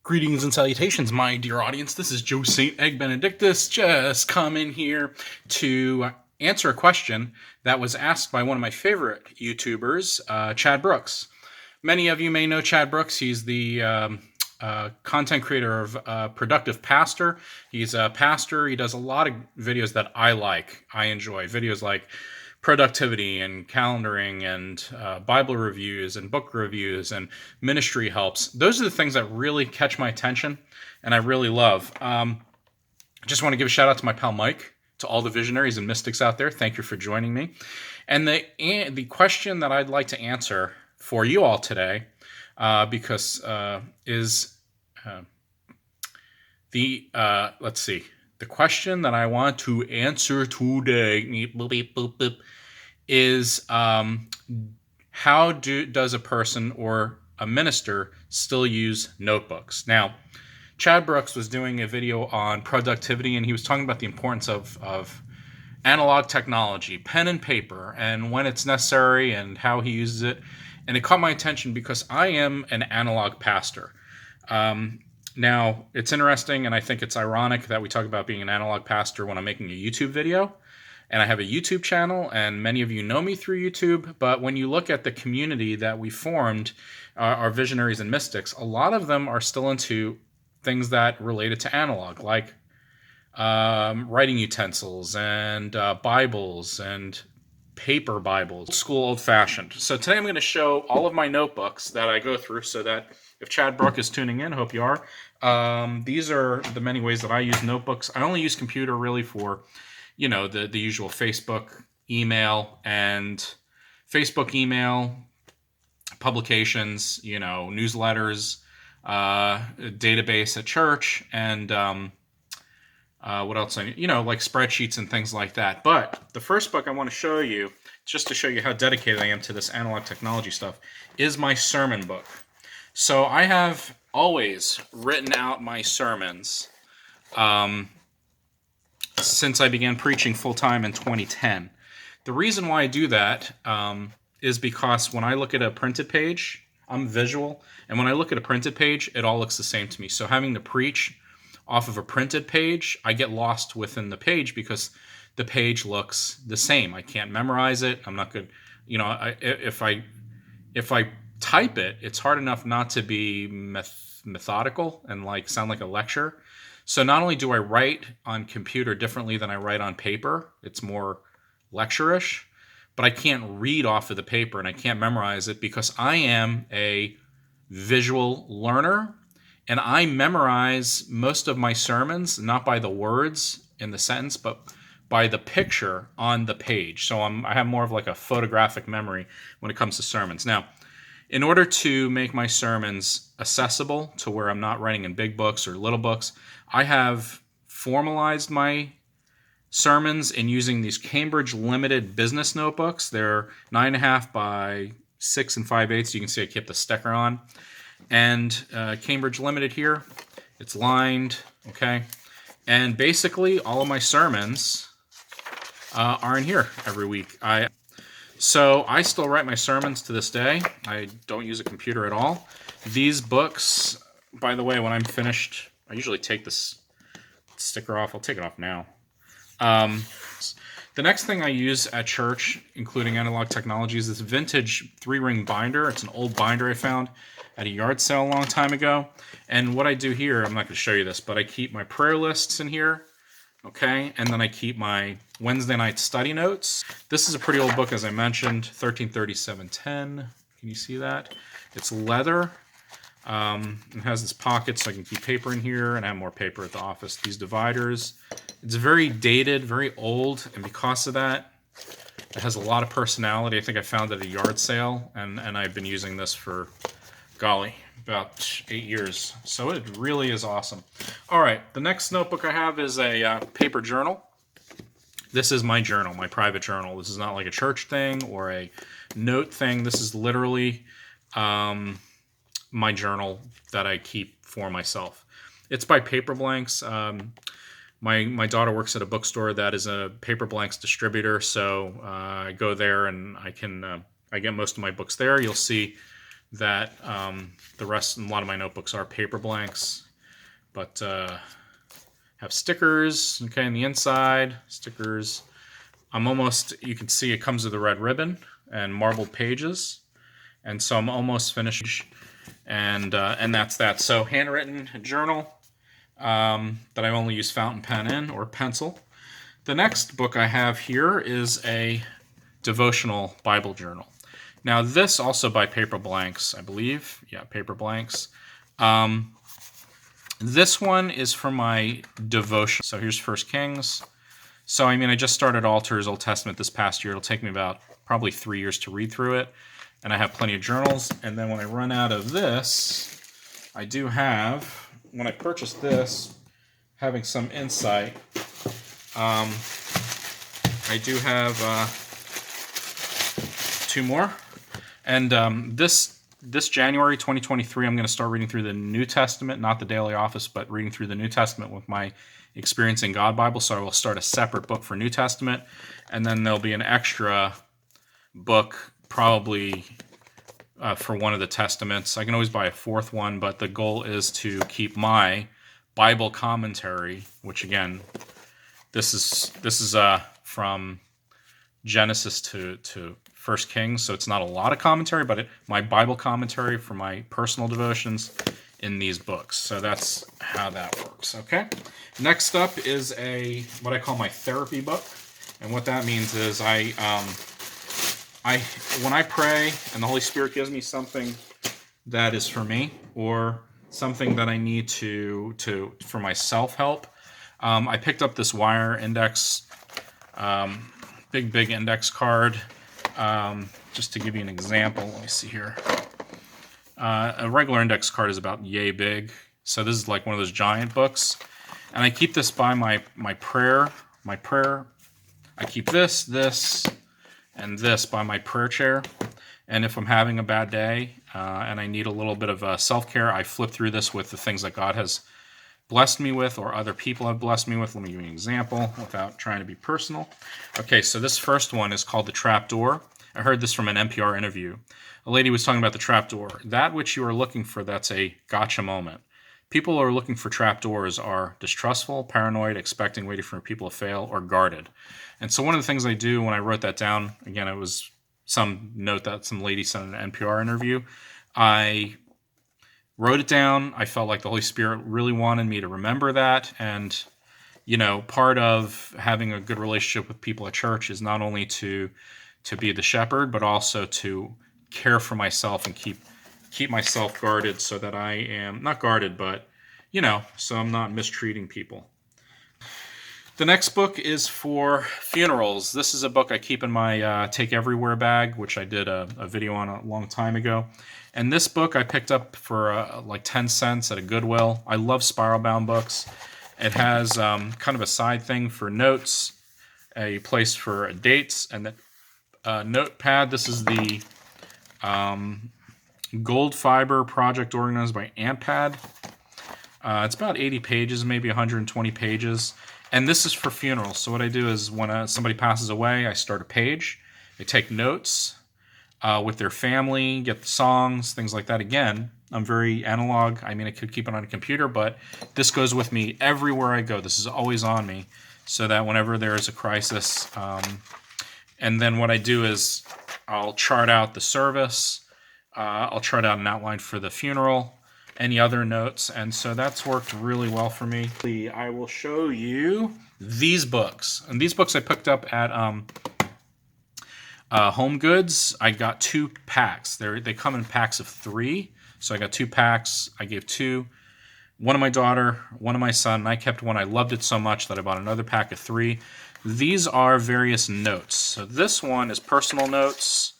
Greetings and salutations, my dear audience. This is Joe St. Egg Benedictus, just coming here to answer a question that was asked by one of my favorite YouTubers, Chad Brooks. Many of you may know Chad Brooks. He's the content creator of Productive Pastor. He's a pastor. He does a lot of videos that I enjoy. Videos like productivity and calendaring and Bible reviews and book reviews and ministry helps. Those are the things that really catch my attention and I really love. I just want to give a shout out to my pal Mike, to all the visionaries and mystics out there. Thank you for joining me. And the question that I'd like to answer for you all today, let's see. The question that I want to answer today is how does a person or a minister still use notebooks? Now, Chad Brooks was doing a video on productivity, and he was talking about the importance of analog technology, pen and paper, and when it's necessary and how he uses it. And it caught my attention because I am an analog pastor. Now, it's interesting, and I think it's ironic that we talk about being an analog pastor when I'm making a YouTube video. And I have a YouTube channel, and many of you know me through YouTube. But when you look at the community that we formed, our visionaries and mystics, a lot of them are still into things that related to analog, like writing utensils and Bibles and paper Bibles, old school, old-fashioned. So today I'm going to show all of my notebooks that I go through so that if Chad Brook is tuning in, hope you are. These are the many ways that I use notebooks. I only use computer really for, the usual Facebook email publications, newsletters, database at church, and what else I need? Like spreadsheets and things like that. But the first book I want to show you, just to show you how dedicated I am to this analog technology stuff, is my sermon book. So I have always written out my sermons since I began preaching full-time in 2010. The reason why I do that is because when I look at a printed page, I'm visual, and when I look at a printed page, it all looks the same to me. So having to preach off of a printed page, I get lost within the page because the page looks the same. I can't memorize it. I'm not good. If I type it, it's hard enough not to be methodical and sound like a lecture. So not only do I write on computer differently than I write on paper, it's more lecture-ish, but I can't read off of the paper and I can't memorize it because I am a visual learner, and I memorize most of my sermons not by the words in the sentence, but by the picture on the page. So I have more of like a photographic memory when it comes to sermons. Now, in order to make my sermons accessible to where I'm not writing in big books or little books, I have formalized my sermons in using these Cambridge Limited business notebooks. They're 9.5 by 6 5/8. You can see I kept the sticker on. And Cambridge Limited here, it's lined, okay? And basically, all of my sermons are in here every week. So I still write my sermons to this day. I don't use a computer at all. These books, by the way, when I'm finished, I usually take this sticker off. I'll take it off now. The next thing I use at church, including analog technologies, is this vintage 3-ring binder. It's an old binder I found at a yard sale a long time ago. And what I do here, I'm not going to show you this, but I keep my prayer lists in here. Okay, and then I keep my Wednesday night study notes. This is a pretty old book, as I mentioned, 133710. Can you see that? It's leather. It has this pocket so I can keep paper in here, and I have more paper at the office. These dividers. It's very dated, very old, and because of that, it has a lot of personality. I think I found it at a yard sale, and I've been using this for, golly, about 8 years. So it really is awesome. All right, the next notebook I have is a paper journal. This is my journal, my private journal. This is not like a church thing or a note thing. This is literally my journal that I keep for myself. It's by Paper Blanks. My daughter works at a bookstore that is a Paper Blanks distributor, so I go there and I get most of my books there. You'll see that the rest, a lot of my notebooks are paper blanks, but have stickers, okay, on the inside, stickers. I'm almost, you can see it comes with a red ribbon and marbled pages, and so I'm almost finished, and that's that. So handwritten journal that I only use fountain pen in or pencil. The next book I have here is a devotional Bible journal. Now this also by Paper Blanks, I believe. Yeah, Paper Blanks. This one is for my devotion. So here's 1 Kings. So I mean, I just started Altars, Old Testament this past year. It'll take me about probably 3 years to read through it. And I have plenty of journals. And then when I run out of this, I do have, when I purchased this, having some insight, I do have 2 more. And this January 2023, I'm going to start reading through the New Testament, not the Daily Office, but reading through the New Testament with my Experiencing God Bible. So I will start a separate book for New Testament, and then there'll be an extra book probably for one of the Testaments. I can always buy a 4th one, but the goal is to keep my Bible commentary, which again, this is from Genesis to 1 Kings, so it's not a lot of commentary, but my Bible commentary for my personal devotions in these books. So that's how that works, okay? Next up is what I call my therapy book, and what that means is when I pray and the Holy Spirit gives me something that is for me or something that I need for my self-help, I picked up this wire index, big index card. Just to give you an example, let me see here. A regular index card is about yay big, so this is like one of those giant books. And I keep this by my prayer. I keep this, and this by my prayer chair. And if I'm having a bad day and I need a little bit of self-care, I flip through this with the things that God has blessed me with or other people have blessed me with. Let me give you an example without trying to be personal. Okay, so this first one is called The Trapdoor. I heard this from an NPR interview. A lady was talking about the trapdoor. That which you are looking for, that's a gotcha moment. People who are looking for trapdoors are distrustful, paranoid, expecting, waiting for people to fail, or guarded. And so one of the things I do when I wrote that down, again, it was some note that some lady sent in an NPR interview. I wrote it down. I felt like the Holy Spirit really wanted me to remember that. And, you know, part of having a good relationship with people at church is not only to be the shepherd, but also to care for myself and keep myself guarded so that I am not guarded, but, you know, so I'm not mistreating people. The next book is for funerals. This is a book I keep in my Take Everywhere bag, which I did a video on a long time ago. And this book I picked up for like 10 cents at a Goodwill. I love spiral-bound books. It has kind of a side thing for notes, a place for dates, and the notepad. This is the Gold Fiber project organized by AmpPad. It's about 80 pages, maybe 120 pages. And this is for funerals. So what I do is when somebody passes away, I start a page. I take notes with their family, get the songs, things like that. Again, I'm very analog. I mean, I could keep it on a computer, but this goes with me everywhere I go. This is always on me so that whenever there is a crisis, and then what I do is I'll chart out the service. I'll chart out an outline for the funeral, any other notes, and so that's worked really well for me. I will show you these books, and these books I picked up at Home Goods. I got 2 packs. They come in packs of 3, so I got 2 packs. I gave 2, one to my daughter, one to my son, and I kept one. I loved it so much that I bought another pack of 3. These are various notes. So this one is personal notes,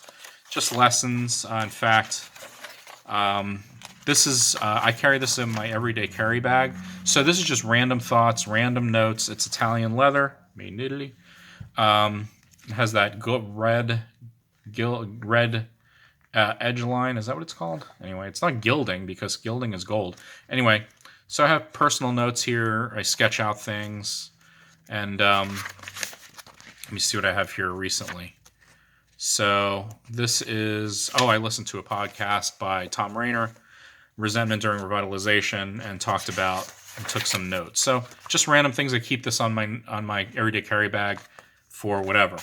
just lessons. In fact, this is I carry this in my everyday carry bag. So this is just random thoughts, random notes. It's Italian leather, made in Italy. It has that red edge line. Is that what it's called? Anyway, it's not gilding because gilding is gold. Anyway, so I have personal notes here. I sketch out things. And let me see what I have here recently. So this is, I listened to a podcast by Tom Rainer, Resentment During Revitalization, and talked about and took some notes. So just random things. I keep this on my everyday carry bag for whatever.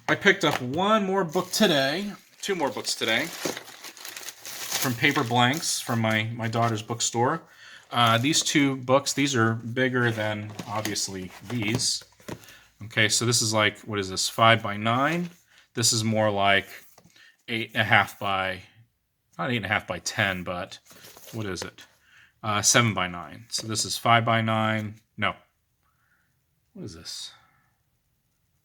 I picked up two more books today, from Paper Blanks from my daughter's bookstore. These two books, these are bigger than, obviously, these. Okay, so this is like, what is this, 5x9? This is more like 8.5 by, not 8.5 by 10, but what is it? 7x9. So this is 5x9. No. What is this?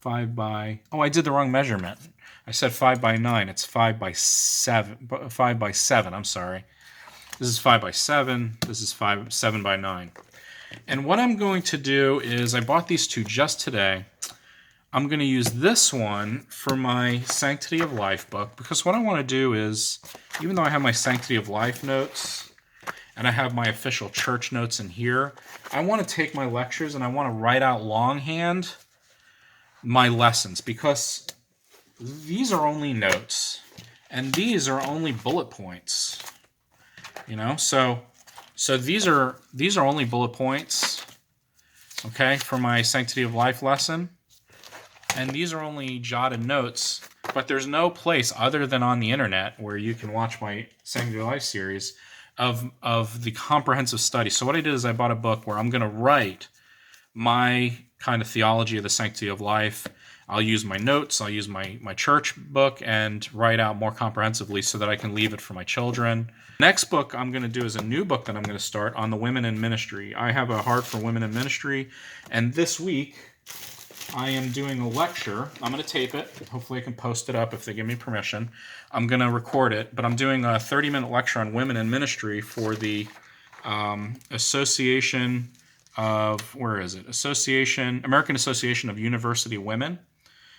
5 by, I did the wrong measurement. I said 5x9. It's 5x7. 5x7, I'm sorry. This is 5x7. This is 7x9. And what I'm going to do is, I bought these two just today. I'm going to use this one for my Sanctity of Life book, because what I want to do is, even though I have my Sanctity of Life notes and I have my official church notes in here, I want to take my lectures and I want to write out longhand my lessons, because these are only notes and these are only bullet points. So these are only bullet points, okay, for my Sanctity of Life lesson. And these are only jotted notes, but there's no place other than on the internet where you can watch my Sanctity of Life series of the comprehensive study. So what I did is I bought a book where I'm going to write my kind of theology of the Sanctity of Life. I'll use my notes, I'll use my church book, and write out more comprehensively so that I can leave it for my children. Next book I'm going to do is a new book that I'm going to start on the women in ministry. I have a heart for women in ministry, and this week I am doing a lecture. I'm going to tape it. Hopefully I can post it up if they give me permission. I'm going to record it, but I'm doing a 30-minute lecture on women in ministry for the Association of, American Association of University Women,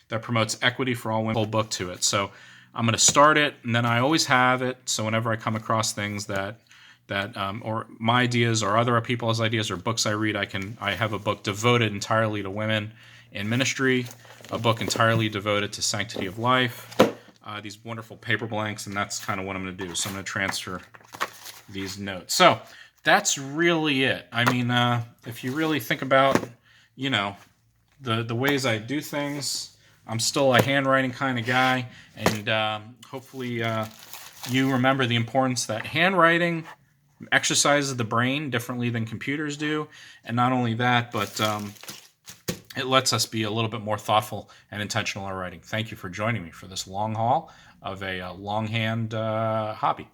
that promotes equity for all women. Whole book to it. So I'm going to start it, and then I always have it. So whenever I come across things that or my ideas or other people's ideas or books I read, I have a book devoted entirely to women in ministry, a book entirely devoted to Sanctity of Life, these wonderful paper blanks, and that's kind of what I'm going to do. So I'm going to transfer these notes. So that's really it. I mean, if you really think about, the ways I do things, I'm still a handwriting kind of guy, and hopefully you remember the importance that handwriting exercises the brain differently than computers do, and not only that, but it lets us be a little bit more thoughtful and intentional in our writing. Thank you for joining me for this long haul of a longhand hobby.